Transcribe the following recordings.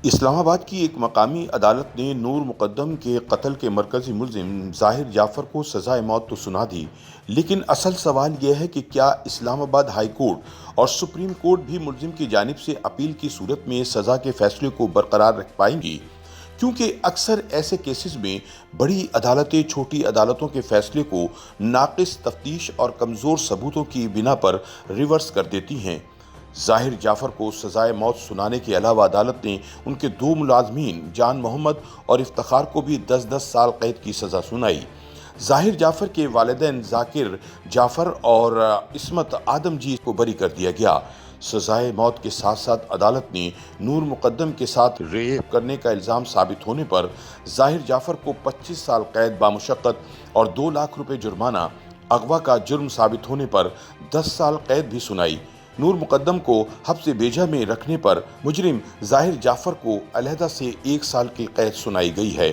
اسلام آباد کی ایک مقامی عدالت نے نور مقدم کے قتل کے مرکزی ملزم ظاہر جعفر کو سزائے موت تو سنا دی، لیکن اصل سوال یہ ہے کہ کیا اسلام آباد ہائی کورٹ اور سپریم کورٹ بھی ملزم کی جانب سے اپیل کی صورت میں سزا کے فیصلے کو برقرار رکھ پائیں گی؟ کیونکہ اکثر ایسے کیسز میں بڑی عدالتیں چھوٹی عدالتوں کے فیصلے کو ناقص تفتیش اور کمزور ثبوتوں کی بنا پر ریورس کر دیتی ہیں۔ ظاہر جعفر کو سزائے موت سنانے کے علاوہ عدالت نے ان کے دو ملازمین جان محمد اور افتخار کو بھی 10 سال قید کی سزا سنائی۔ ظاہر جعفر کے والدین ذاکر جعفر اور عصمت آدم جی کو بری کر دیا گیا۔ سزائے موت کے ساتھ ساتھ عدالت نے نور مقدم کے ساتھ ریپ کرنے کا الزام ثابت ہونے پر ظاہر جعفر کو 25 سال قید بامشقت اور 2 لاکھ روپے جرمانہ، اغوا کا جرم ثابت ہونے پر 10 سال قید بھی سنائی۔ نور مقدم کو حبس بیجا میں رکھنے پر مجرم ظاہر جعفر کو علیحدہ سے 1 سال کی قید سنائی گئی ہے۔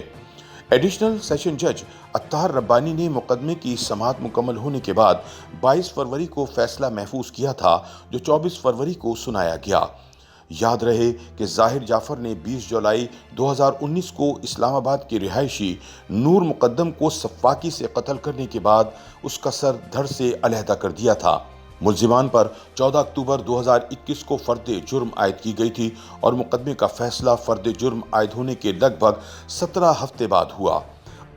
ایڈیشنل سیشن جج اطہر ربانی نے مقدمے کی سماعت مکمل ہونے کے بعد 22 فروری کو فیصلہ محفوظ کیا تھا، جو 24 فروری کو سنایا گیا۔ یاد رہے کہ ظاہر جعفر نے 20 جولائی 2019 کو اسلام آباد کے رہائشی نور مقدم کو سفاکی سے قتل کرنے کے بعد اس کا سر دھڑ سے علیحدہ کر دیا تھا۔ ملزمان پر 14 اکتوبر 2021 کو فرد جرم عائد کی گئی تھی اور مقدمے کا فیصلہ فرد جرم عائد ہونے کے لگ بھگ 17 ہفتے بعد ہوا۔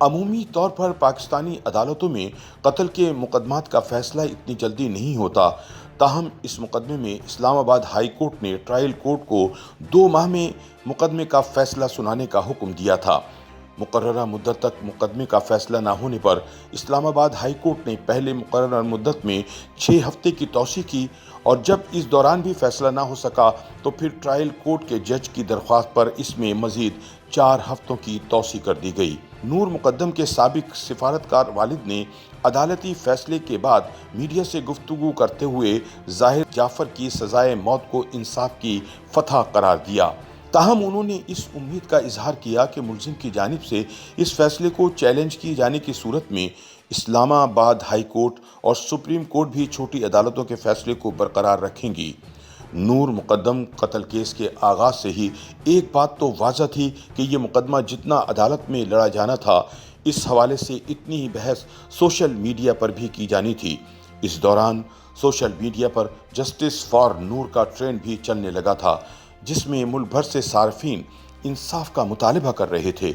عمومی طور پر پاکستانی عدالتوں میں قتل کے مقدمات کا فیصلہ اتنی جلدی نہیں ہوتا، تاہم اس مقدمے میں اسلام آباد ہائی کورٹ نے ٹرائل کورٹ کو 2 ماہ میں مقدمے کا فیصلہ سنانے کا حکم دیا تھا۔ مقررہ مدت تک مقدمے کا فیصلہ نہ ہونے پر اسلام آباد ہائی کورٹ نے پہلے مقررہ مدت میں 6 ہفتے کی توسیع کی، اور جب اس دوران بھی فیصلہ نہ ہو سکا تو پھر ٹرائل کورٹ کے جج کی درخواست پر اس میں مزید 4 ہفتوں کی توسیع کر دی گئی۔ نور مقدم کے سابق سفارتکار والد نے عدالتی فیصلے کے بعد میڈیا سے گفتگو کرتے ہوئے ظاہر جعفر کی سزائے موت کو انصاف کی فتح قرار دیا، تاہم انہوں نے اس امید کا اظہار کیا کہ ملزم کی جانب سے اس فیصلے کو چیلنج کیے جانے کی صورت میں اسلام آباد ہائی کورٹ اور سپریم کورٹ بھی چھوٹی عدالتوں کے فیصلے کو برقرار رکھیں گی۔ نور مقدم قتل کیس کے آغاز سے ہی ایک بات تو واضح تھی کہ یہ مقدمہ جتنا عدالت میں لڑا جانا تھا، اس حوالے سے اتنی ہی بحث سوشل میڈیا پر بھی کی جانی تھی۔ اس دوران سوشل میڈیا پر جسٹس فار نور کا ٹرینڈ بھی چلنے لگا تھا، جس میں ملک بھر سے صارفین انصاف کا مطالبہ کر رہے تھے،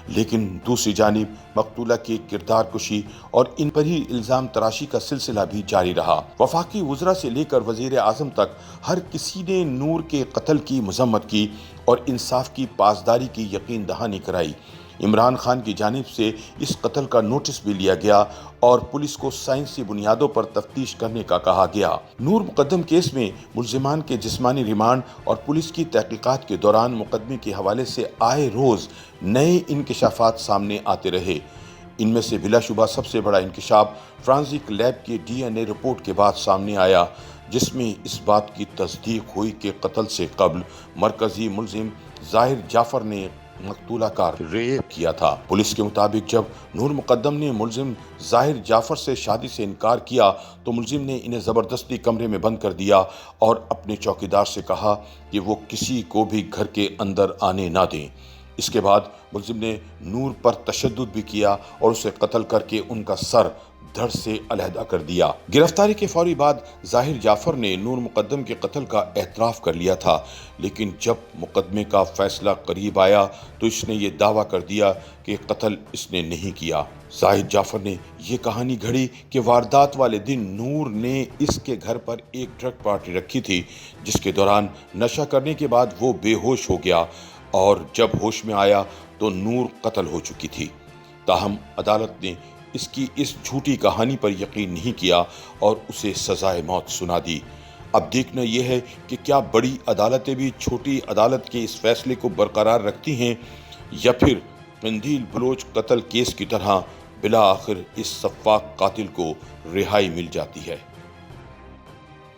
لیکن دوسری جانب مقتولہ کی کردار کشی اور ان پر ہی الزام تراشی کا سلسلہ بھی جاری رہا۔ وفاقی وزراء سے لے کر وزیر اعظم تک ہر کسی نے نور کے قتل کی مذمت کی اور انصاف کی پاسداری کی یقین دہانی کرائی۔ عمران خان کی جانب سے اس قتل کا نوٹس بھی لیا گیا اور پولیس کو سائنسی بنیادوں پر تفتیش کرنے کا کہا گیا۔ نور مقدم کیس میں ملزمان کے جسمانی ریمانڈ اور پولیس کی تحقیقات کے دوران مقدمے کے حوالے سے آئے روز نئے انکشافات سامنے آتے رہے۔ ان میں سے بلا شبہ سب سے بڑا انکشاف فرانزک لیب کی DNA رپورٹ کے بعد سامنے آیا، جس میں اس بات کی تصدیق ہوئی کہ قتل سے قبل مرکزی ملزم ظاہر جعفر نے مقتولہ کا ریپ کیا تھا۔ پولیس کے مطابق جب نور مقدم نے ملزم ظاہر جعفر سے شادی سے انکار کیا تو ملزم نے انہیں زبردستی کمرے میں بند کر دیا اور اپنے چوکیدار سے کہا کہ وہ کسی کو بھی گھر کے اندر آنے نہ دیں۔ اس کے بعد ملزم نے نور پر تشدد بھی کیا اور اسے قتل کر کے ان کا سر دھڑ سے علیحدہ کر دیا۔ گرفتاری کے فوری بعد ظاہر جعفر نے نور مقدم کے قتل کا اعتراف کر لیا تھا، لیکن جب مقدمے کا فیصلہ قریب آیا تو اس نے یہ دعویٰ کر دیا کہ قتل اس نے نہیں کیا۔ ظاہر جعفر نے یہ کہانی گھڑی کہ واردات والے دن نور نے اس کے گھر پر ایک ڈرگ پارٹی رکھی تھی، جس کے دوران نشہ کرنے کے بعد وہ بے ہوش ہو گیا اور جب ہوش میں آیا تو نور قتل ہو چکی تھی۔ تاہم عدالت نے اس کی اس جھوٹی کہانی پر یقین نہیں کیا اور اسے سزائے موت سنا دی۔ اب دیکھنا یہ ہے کہ کیا بڑی عدالتیں بھی چھوٹی عدالت کے اس فیصلے کو برقرار رکھتی ہیں، یا پھر قندیل بلوچ قتل کیس کی طرح بالآخر اس سفاک قاتل کو رہائی مل جاتی ہے۔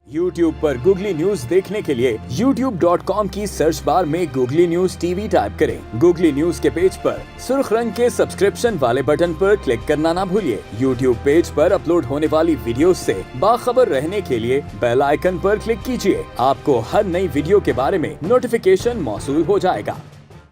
YouTube پر گوگلی نیوز دیکھنے کے لیے youtube.com کی سرچ بار میں googly news T V type کریں۔ گوگلی نیوز کے پیج پر سرخ رنگ کے سبسکرپشن والے بٹن پر کلک کرنا نہ بھولیے۔ YouTube پیج پر اپلوڈ ہونے والی ویڈیوز سے باخبر رہنے کے لیے بیل آئیکن پر کلک کیجیے۔ آپ کو ہر نئی ویڈیو کے بارے میں نوٹیفیکیشن موصول ہو جائے گا۔